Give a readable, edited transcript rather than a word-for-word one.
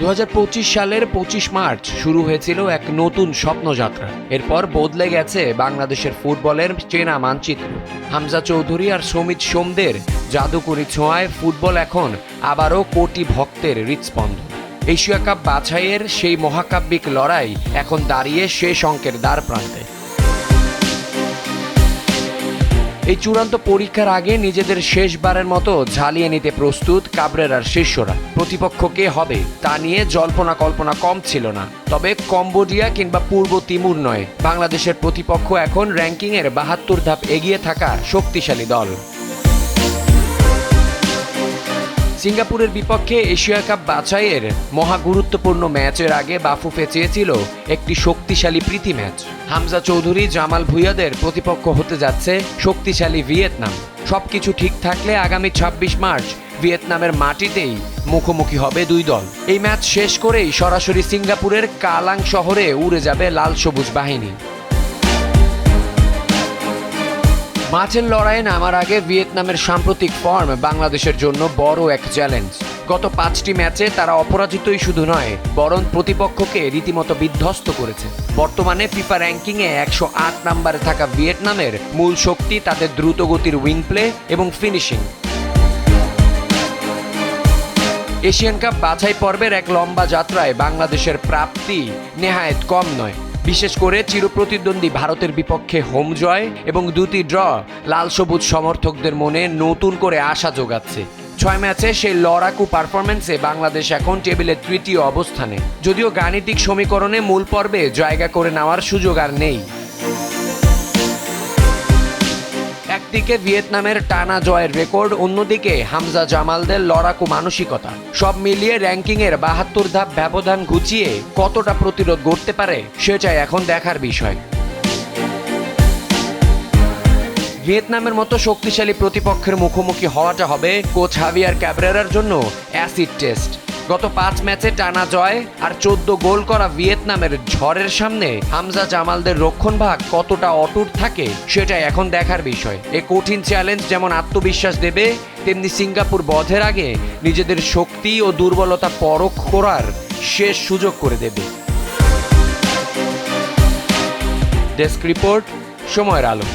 2025 সালের 25 মার্চ শুরু হয়েছিল এক নতুন স্বপ্নযাত্রা। এরপর বদলে গেছে বাংলাদেশের ফুটবলের চেনা মানচিত্র। হামজা চৌধুরী আর সমিত সোমদের জাদুকরি ছোঁয়ায় ফুটবল এখন আবারও কোটি ভক্তের হৃৎস্পন্দন। এশিয়া কাপ বাছাইয়ের সেই মহাকাব্যিক লড়াই এখন দাঁড়িয়ে শেষ অঙ্কের দ্বার প্রান্তে। এই চূড়ান্ত পরীক্ষার আগে নিজেদের শেষবারের মতো ঝালিয়ে নিতে প্রস্তুত কাবরেরার শিষ্যরা। প্রতিপক্ষ কে হবে তা নিয়ে জল্পনা কল্পনা কম ছিল না। তবে কম্বোডিয়া কিংবা পূর্ব তিমুর নয়, বাংলাদেশের প্রতিপক্ষ এখন র্যাঙ্কিংয়ের 72 ধাপ এগিয়ে থাকা শক্তিশালী দল। সিঙ্গাপুরের বিপক্ষে এশিয়া কাপ বাছাইয়ের মহা গুরুত্বপূর্ণ ম্যাচের আগে বাফুফে চেয়েছিল একটি শক্তিশালী প্রীতি ম্যাচ। হামজা চৌধুরী, জামাল ভুঁইয়াদের প্রতিপক্ষ হতে যাচ্ছে শক্তিশালী ভিয়েতনাম। সবকিছু ঠিক থাকলে আগামী 26 মার্চ ভিয়েতনামের মাটিতেই মুখোমুখি হবে দুই দল। এই ম্যাচ শেষ করেই সরাসরি সিঙ্গাপুরের কালাং শহরে উড়ে যাবে লাল সবুজ বাহিনী। মাঠের লড়াইয়ে নামার আগে ভিয়েতনামের সাম্প্রতিক ফর্ম বাংলাদেশের জন্য বড় এক চ্যালেঞ্জ। গত 5টি ম্যাচে তারা অপরাজিতই শুধু নয়, বরং প্রতিপক্ষকে রীতিমতো বিধ্বস্ত করেছে। বর্তমানে ফিফা র্যাঙ্কিংয়ে 108 নম্বরে থাকা ভিয়েতনামের মূল শক্তি তাদের দ্রুতগতির উইং প্লে এবং ফিনিশিং। এশিয়ান কাপ বাছাই পর্বের এক লম্বা যাত্রায় বাংলাদেশের প্রাপ্তি নেহায়েত কম নয়। বিশেষ করে চিরপ্রতিদ্বন্দ্বী ভারতের বিপক্ষে হোম জয় এবং 2টি ড্র লাল সবুজ সমর্থকদের মনে নতুন করে আশা যোগাচ্ছে। 6 ম্যাচে সেই লড়াকু পারফরম্যান্সে বাংলাদেশ এখন টেবিলের 3য় অবস্থানে। যদিও গাণিতিক সমীকরণে মূল পর্বে জায়গা করে নেওয়ার সুযোগ আর নেই। একদিকে ভিয়েতনামের টানা জয়ের রেকর্ড, অন্যদিকে হামজা জামালদের লড়াকু মানসিকতা। সব মিলিয়ে র্যাঙ্কিংয়ের 72 ধাপ ব্যবধান ঘুচিয়ে কতটা প্রতিরোধ গড়তে পারে সেটাই এখন দেখার বিষয়। ভিয়েতনামের মতো শক্তিশালী প্রতিপক্ষের মুখোমুখি হওয়াটা হবে কোচ হাভিয়ার ক্যাবরেরার জন্য অ্যাসিড টেস্ট। গত 5 ম্যাচে টানা জয় আর 14 গোল করা ভিয়েতনামের ঝড়ের সামনে হামজা জামালদের রক্ষণভাগ কতটা অটুট থাকে সেটাই এখন দেখার বিষয়। এই কঠিন চ্যালেঞ্জ যেমন আত্মবিশ্বাস দেবে, তেমনি সিঙ্গাপুর বধের আগে নিজেদের শক্তি ও দুর্বলতা পরখ করার শেষ সুযোগ করে দেবে। ডেস্ক রিপোর্ট, সময়ের আলো।